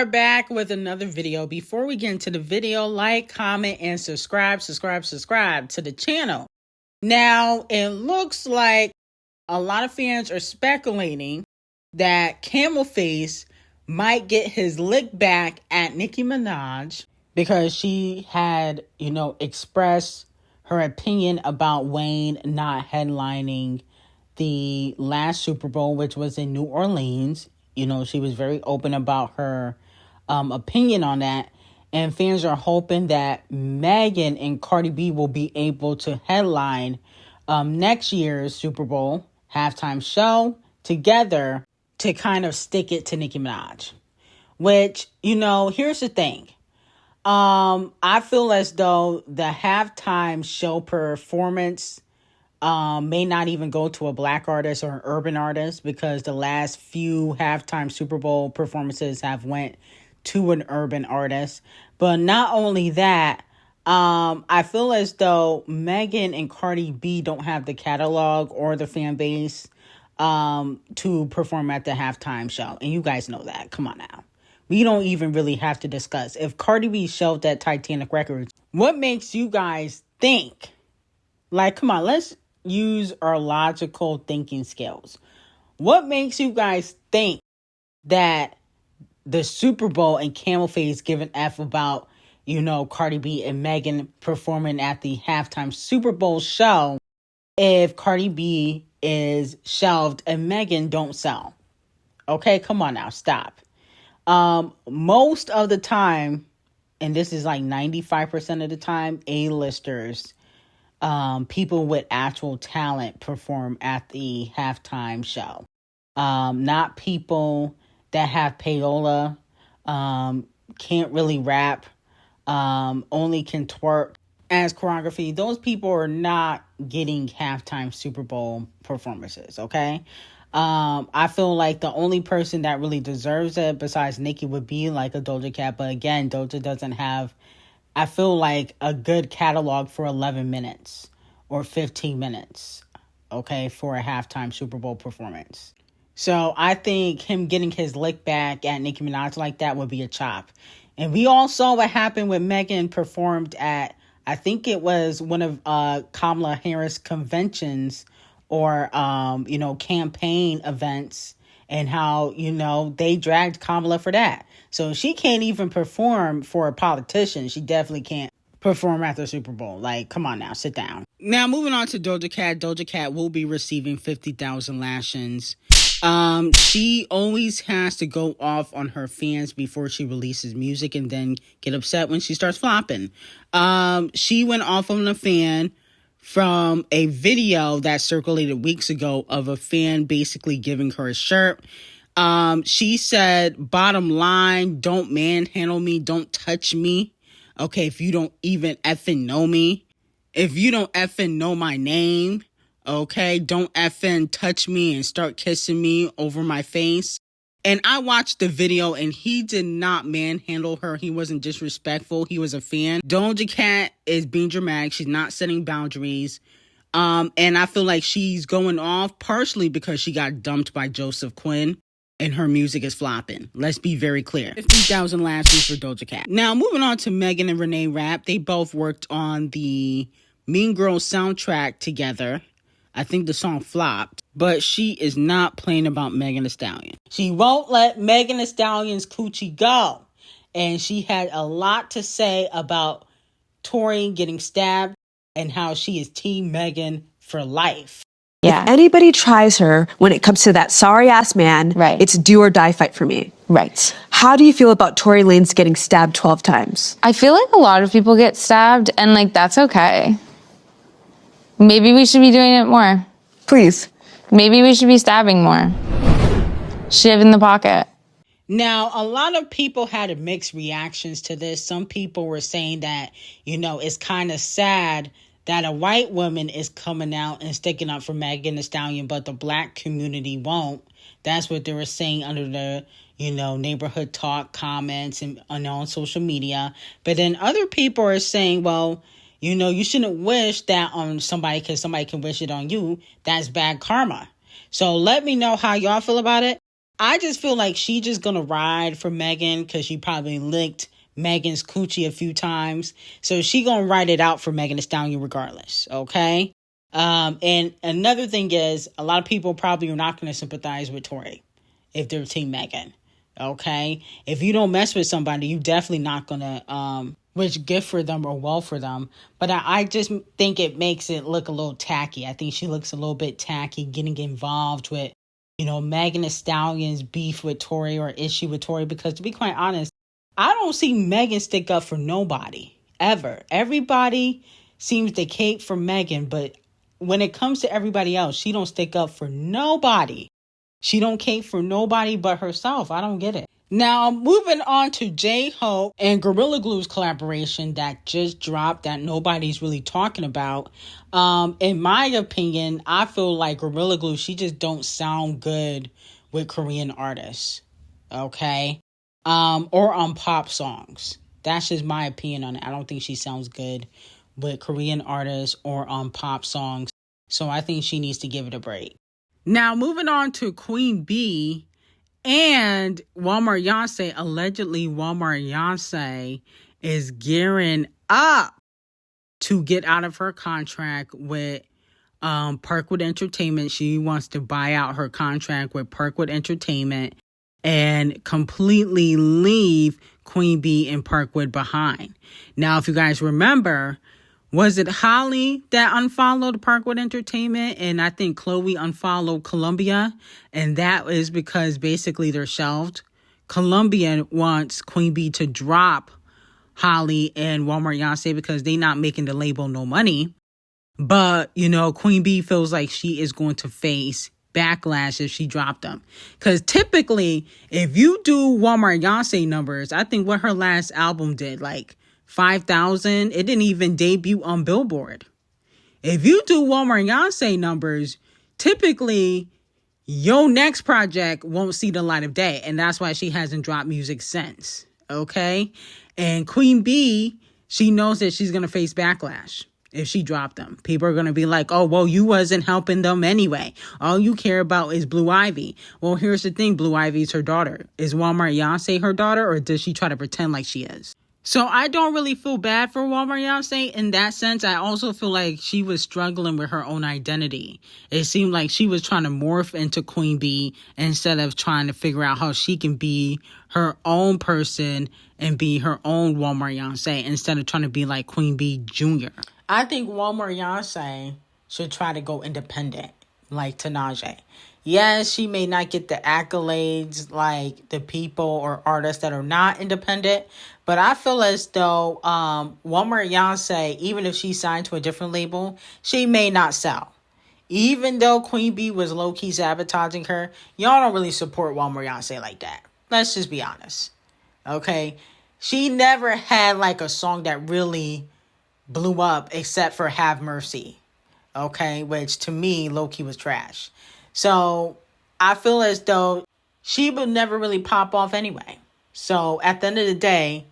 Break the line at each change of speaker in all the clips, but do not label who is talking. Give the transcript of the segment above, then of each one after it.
are back with another video. Before we get into the video, like, comment, and subscribe to the channel. Now, it looks like a lot of fans are speculating that Camel Face might get his lick back at Nicki Minaj because she had, expressed her opinion about Wayne not headlining the last Super Bowl, which was in New Orleans. She was very open about her opinion on that. And fans are hoping that Megan and Cardi B will be able to headline next year's Super Bowl halftime show together to kind of stick it to Nicki Minaj. Which, here's the thing. I feel as though the halftime show performance may not even go to a black artist or an urban artist, because the last few halftime Super Bowl performances have went to an urban artist. But not only that, I feel as though Megan and Cardi B don't have the catalog or the fan base to perform at the halftime show. And you guys know that. Come on now. We don't even really have to discuss. If Cardi B shelved at Titanic Records, what makes you guys think? Like, come on, let's use our logical thinking skills. What makes you guys think that the Super Bowl and Camel Face give an F about, Cardi B and Megan performing at the halftime Super Bowl show if Cardi B is shelved and Megan don't sell? Okay, come on now, stop. Most of the time, and this is like 95% of the time, A-listers, people with actual talent perform at the halftime show. Not people that have payola, can't really rap, only can twerk as choreography. Those people are not getting halftime Super Bowl performances, okay? I feel like the only person that really deserves it besides Nicki would be like a Doja Cat. But again, Doja doesn't have, I feel like, a good catalog for 11 minutes or 15 minutes, okay, for a halftime Super Bowl performance. So I think him getting his lick back at Nicki Minaj like that would be a chop. And we all saw what happened when Megan performed at, I think it was one of Kamala Harris conventions or, campaign events, and how, they dragged Kamala for that. So she can't even perform for a politician. She definitely can't perform at the Super Bowl. Like, come on now, sit down. Now, moving on to Doja Cat. Doja Cat will be receiving 50,000 lashings. She always has to go off on her fans before she releases music and then get upset when she starts flopping. She went off on a fan from a video that circulated weeks ago of a fan basically giving her a shirt. She said, bottom line, don't manhandle me, don't touch me. Okay, if you don't even effing know me, if you don't effing know my name, okay, don't effing touch me and start kissing me over my face. And I watched the video, and he did not manhandle her. He wasn't disrespectful. He was a fan. Doja Cat is being dramatic. She's not setting boundaries. And I feel like she's going off partially because she got dumped by Joseph Quinn and her music is flopping. Let's be very clear. 50,000 lashes for Doja Cat. Now, moving on to Megan and Renee Rapp. They both worked on the Mean Girls soundtrack together. I think the song flopped, but she is not playing about Megan Thee Stallion. She won't let Megan Thee Stallion's coochie go. And she had a lot to say about Tori getting stabbed and how she is Team Megan for life.
Yeah. If anybody tries her when it comes to that sorry-ass man, right, it's do or die fight for me.
Right.
How do you feel about Tory Lanez getting stabbed 12 times?
I feel like a lot of people get stabbed, and like that's okay. Maybe we should be doing it more.
Please.
Maybe we should be stabbing more. Shiv in the pocket.
Now, a lot of people had mixed reactions to this. Some people were saying that, it's kind of sad that a white woman is coming out and sticking up for Megan Thee Stallion, but the black community won't. That's what they were saying under the, neighborhood talk comments and on social media. But then other people are saying, well, you shouldn't wish that on somebody because somebody can wish it on you. That's bad karma. So let me know how y'all feel about it. I just feel like she just gonna ride for Megan because she probably licked Megan's coochie a few times. So she gonna ride it out for Megan Thee Stallion regardless, okay? And another thing is, a lot of people probably are not gonna sympathize with Tori if they're Team Megan, okay? If you don't mess with somebody, you definitely not gonna which good for them or well for them. But I just think it makes it look a little tacky. I think she looks a little bit tacky getting involved with, Megan Thee Stallion's beef with Tori or issue with Tori. Because to be quite honest, I don't see Megan stick up for nobody, ever. Everybody seems to cape for Megan, but when it comes to everybody else, she don't stick up for nobody. She don't cape for nobody but herself. I don't get it. Now, moving on to J-Hope and Gorilla Glue's collaboration that just dropped that nobody's really talking about. In my opinion, I feel like Gorilla Glue, she just don't sound good with Korean artists, okay? Or on pop songs. That's just my opinion on it. I don't think she sounds good with Korean artists or on pop songs. So I think she needs to give it a break. Now, moving on to Queen B and Walmart Beyonce. Allegedly, Walmart Beyonce is gearing up to get out of her contract with Parkwood Entertainment. She wants to buy out her contract with Parkwood Entertainment and completely leave Queen B and Parkwood behind. Now, if you guys remember, was it Holly that unfollowed Parkwood Entertainment? And I think Chloe unfollowed Columbia. And that is because basically they're shelved. Columbia wants Queen B to drop Holly and Walmart Beyonce because they're not making the label no money. But, Queen B feels like she is going to face backlash if she dropped them. Because typically, if you do Walmart Beyonce numbers, I think what her last album did, like 5,000, it didn't even debut on Billboard. If you do Walmart Beyonce numbers, typically your next project won't see the light of day. And that's why she hasn't dropped music since. Okay? And Queen B, she knows that she's going to face backlash if she dropped them. People are going to be like, oh, well, you wasn't helping them anyway. All you care about is Blue Ivy. Well, here's the thing. Blue Ivy is her daughter. Is Walmart Beyonce her daughter, or does she try to pretend like she is? So I don't really feel bad for Walmart Beyonce in that sense. I also feel like she was struggling with her own identity. It seemed like she was trying to morph into Queen B instead of trying to figure out how she can be her own person and be her own Walmart Beyonce instead of trying to be like Queen B Jr. I think Walmart Beyonce should try to go independent like D0JA. Yes, she may not get the accolades like the people or artists that are not independent, but I feel as though Walmart Beyonce, even if she signed to a different label, she may not sell. Even though Queen B was low-key sabotaging her, y'all don't really support Walmart Beyonce like that. Let's just be honest. Okay? She never had like a song that really blew up except for Have Mercy. Okay? Which to me, low-key was trash. So I feel as though she would never really pop off anyway. So at the end of the day,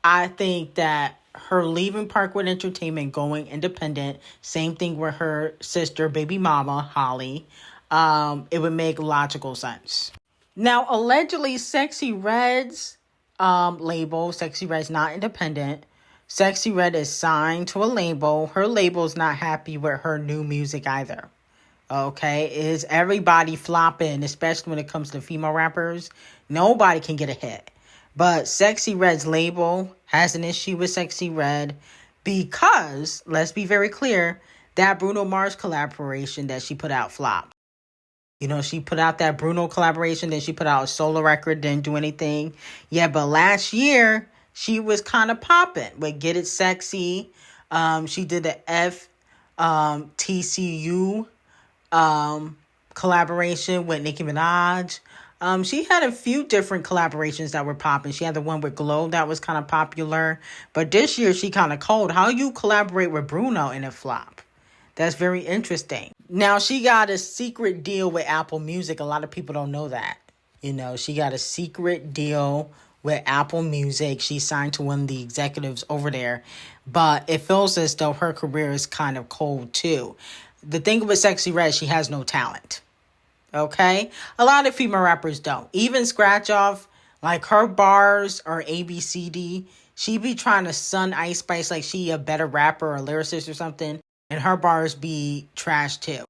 I think that her leaving Parkwood Entertainment, going independent, same thing with her sister, baby mama, Holly, it would make logical sense. Now, allegedly, CL0CKS label, CL0CKS not independent. CL0CKS is signed to a label. Her label's not happy with her new music either. Okay, is everybody flopping, especially when it comes to female rappers? Nobody can get a hit. But CL0CKS label has an issue with CL0CKS because, let's be very clear, that Bruno Mars collaboration that she put out flopped. She put out that Bruno collaboration, then she put out a solo record, didn't do anything. Yeah, but last year, she was kind of popping with Get It Sexy. She did the FTCU collaboration with Ckiminaj. She had a few different collaborations that were popping. She had the one with Glow that was kind of popular. But this year, she kind of cold. How you collaborate with Bruno and it flop? That's very interesting. Now, she got a secret deal with Apple Music. A lot of people don't know that. She got a secret deal with Apple Music. She signed to one of the executives over there. But it feels as though her career is kind of cold, too. The thing with CL0CKS, she has no talent. Okay? A lot of female rappers don't. Even Scratch Off, like her bars are ABCD. She be trying to sun Ice Spice like she a better rapper or lyricist or something. And her bars be trash too.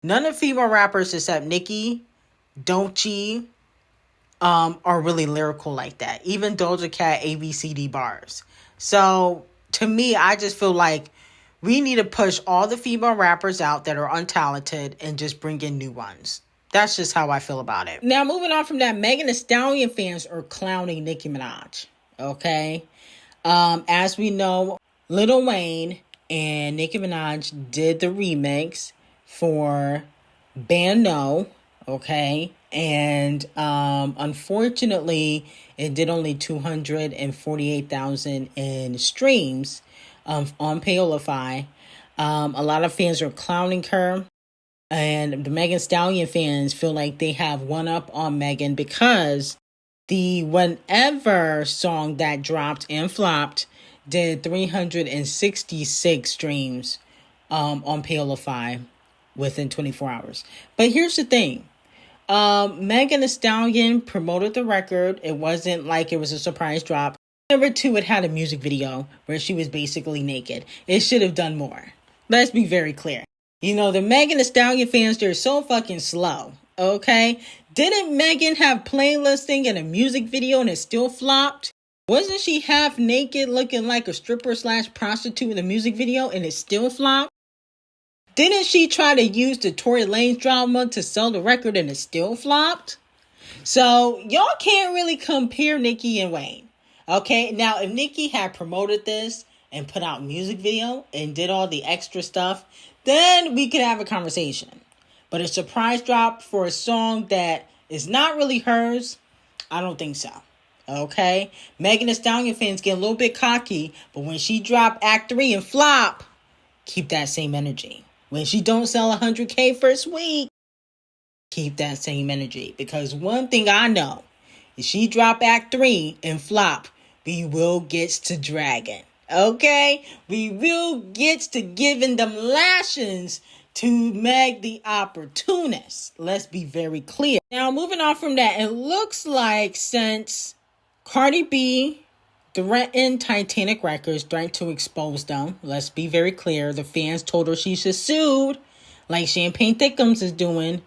None of female rappers except Nicki, D0JA, are really lyrical like that. Even Doja Cat ABCD bars. So to me, I just feel like we need to push all the female rappers out that are untalented and just bring in new ones. That's just how I feel about it. Now, moving on from that, Megan Thee Stallion fans are clowning Nicki Minaj. Okay? As we know, Lil Wayne and Nicki Minaj did the remix for Band No. Okay? And unfortunately, it did only 248,000 in streams on Paolify. A lot of fans are clowning her. And the Megan Thee Stallion fans feel like they have one up on Megan because the Whenever song that dropped and flopped did 366 streams on Paolify within 24 hours. But here's the thing. Megan Thee Stallion promoted the record. It wasn't like it was a surprise drop. Number 2, it had a music video where she was basically naked. It should have done more. Let's be very clear. You know, the Megan Thee Stallion fans, they're so fucking slow, okay? Didn't Megan have playlisting and a music video and it still flopped? Wasn't she half naked looking like a stripper / prostitute in the music video and it still flopped? Didn't she try to use the Tory Lanez drama to sell the record and it still flopped? So y'all can't really compare Nicki and Wayne. Okay, now if Nicki had promoted this and put out music video and did all the extra stuff, then we could have a conversation. But a surprise drop for a song that is not really hers, I don't think so. Okay? Megan Thee Stallion fans get a little bit cocky, but when she drop Act 3 and flop, keep that same energy. When she don't sell 100K first week, keep that same energy. Because one thing I know, if she drop Act 3 and flop, we will get to dragging. Okay? We will get to giving them lashings to Meg the opportunist. Let's be very clear. Now, moving on from that, it looks like since Cardi B threatened Titanic Records, threatened to expose them, let's be very clear, the fans told her she should sue, like Champagne Thickums is doing.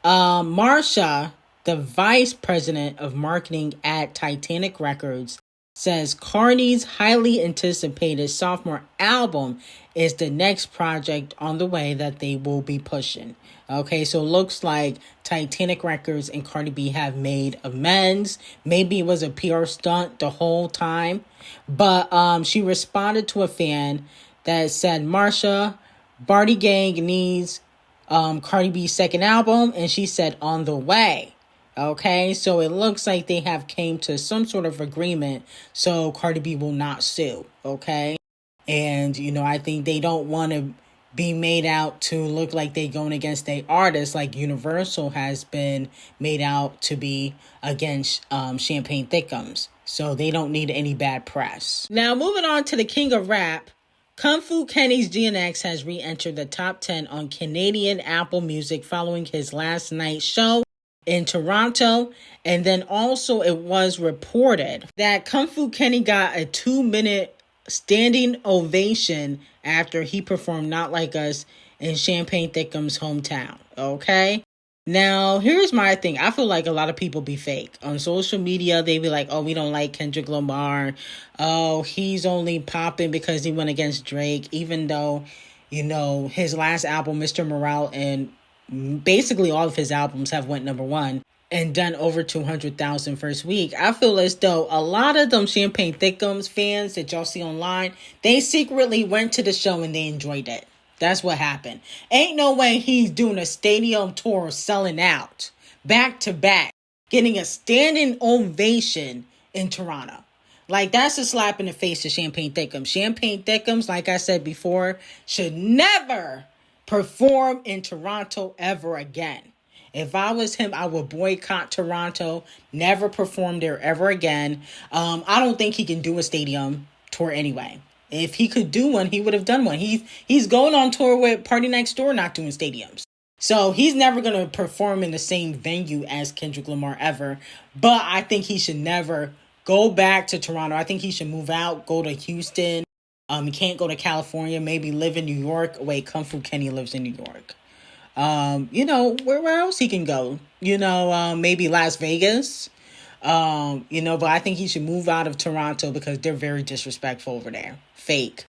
Marsha, the vice president of marketing at Titanic Records, says Cardi's highly anticipated sophomore album is the next project on the way that they will be pushing. Okay, so it looks like Titanic Records and Cardi B have made amends. Maybe it was a PR stunt the whole time. But she responded to a fan that said, Marsha, Barty Gang needs Cardi B's second album. And she said, on the way. Okay, so it looks like they have came to some sort of agreement so Cardi B will not sue, okay? And, you know, I think they don't want to be made out to look like they going against their artists like Universal has been made out to be against Champagne Thickums. So they don't need any bad press. Now, moving on to the king of rap, Kung Fu Kenny's GNX has re-entered the top 10 on Canadian Apple Music following his last night's show in Toronto. And then also it was reported that Kung Fu Kenny got a 2-minute standing ovation after he performed Not Like Us in Champagne Thickums' hometown. Okay? Now, here's my thing. I feel like a lot of people be fake. On social media, they be like, oh, we don't like Kendrick Lamar. Oh, he's only popping because he went against Drake. Even though, you know, his last album, Mr. Morale, and basically all of his albums have went number 1 and done over 200,000 first week. I feel as though a lot of them Champagne Thickums fans that y'all see online, they secretly went to the show and they enjoyed it. That's what happened. Ain't no way he's doing a stadium tour selling out back to back, getting a standing ovation in Toronto. Like, that's a slap in the face to Champagne Thickums. Champagne Thickums, like I said before, should never perform in Toronto ever again. If I was him, I would boycott Toronto, never perform there ever again. I don't think he can do a stadium tour anyway. If he could do one, he would have done one. He's going on tour with Party Next Door, not doing stadiums. So he's never going to perform in the same venue as Kendrick Lamar ever. But I think he should never go back to Toronto. I think he should move out, go to Houston. He can't go to California, maybe live in New York. Wait, Kung Fu Kenny lives in New York. Where else he can go? Maybe Las Vegas. But I think he should move out of Toronto because they're very disrespectful over there. Fake.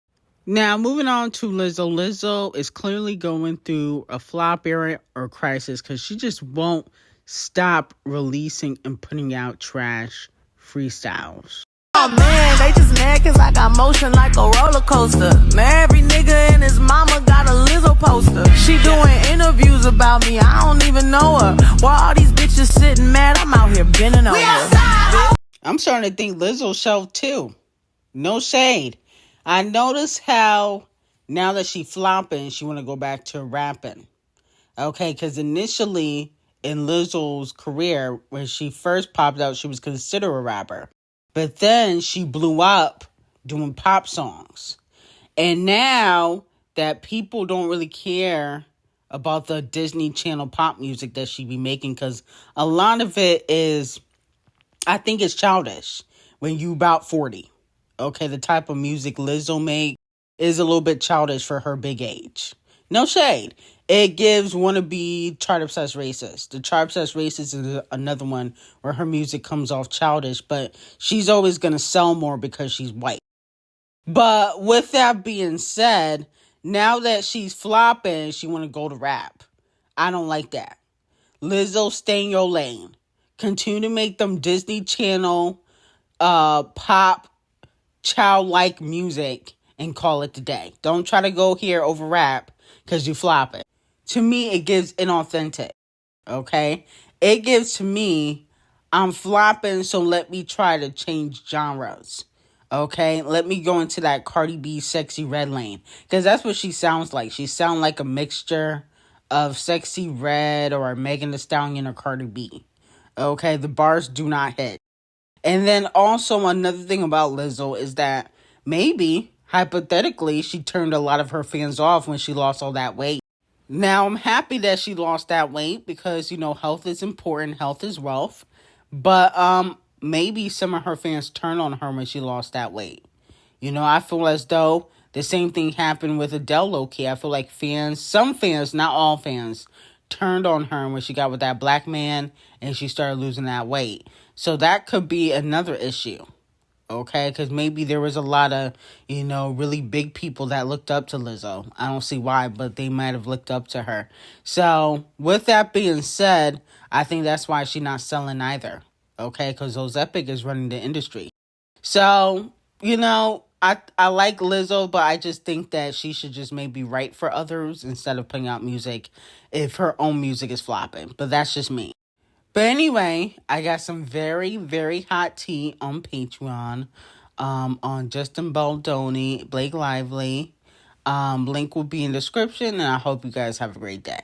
Now, moving on to Lizzo. Lizzo is clearly going through a flop era or crisis because she just won't stop releasing and putting out trash freestyles.
Oh man, they just mad cause I got motion like a roller coaster. Now every nigga and his mama got a Lizzo poster. She doing interviews about me, I don't even know her. While all these bitches sitting mad, I'm out here bending over.
I'm starting to think Lizzo shelved too. No shade. I notice how now that she flopping, she want to go back to rapping. Okay, because initially in Lizzo's career, when she first popped out, she was considered a rapper. But then she blew up doing pop songs. And now that people don't really care about the Disney Channel pop music that she be making, because a lot of it is, I think it's childish when you about 40. Okay, the type of music Lizzo make is a little bit childish for her big age. No shade. It gives wannabe chart-obsessed racist. The chart-obsessed racist is another one where her music comes off childish, but she's always going to sell more because she's white. But with that being said, now that she's flopping, she want to go to rap. I don't like that. Lizzo, stay in your lane. Continue to make them Disney Channel pop childlike music and call it the day. Don't try to go here over rap because you flop it. To me, it gives inauthentic. Okay? It gives to me, I'm flopping, so let me try to change genres. Okay? Let me go into that Cardi B Sexy Red lane. Because that's what she sounds like. She sounds like a mixture of Sexy Red or Megan Thee Stallion or Cardi B. Okay? The bars do not hit. And then also another thing about Lizzo is that maybe, hypothetically, she turned a lot of her fans off when she lost all that weight. Now, I'm happy that she lost that weight because, health is important. Health is wealth. But maybe some of her fans turned on her when she lost that weight. I feel as though the same thing happened with Adele low-key. I feel like some fans, not all fans, turned on her when she got with that black man and she started losing that weight. So that could be another issue, okay? Because maybe there was a lot of, really big people that looked up to Lizzo. I don't see why, but they might have looked up to her. So with that being said, I think that's why she's not selling either, okay? Because Those Epic is running the industry. So, I like Lizzo, but I just think that she should just maybe write for others instead of putting out music if her own music is flopping. But that's just me. But anyway, I got some very, very hot tea on Patreon, on Justin Baldoni, Blake Lively. Link will be in the description, and I hope you guys have a great day.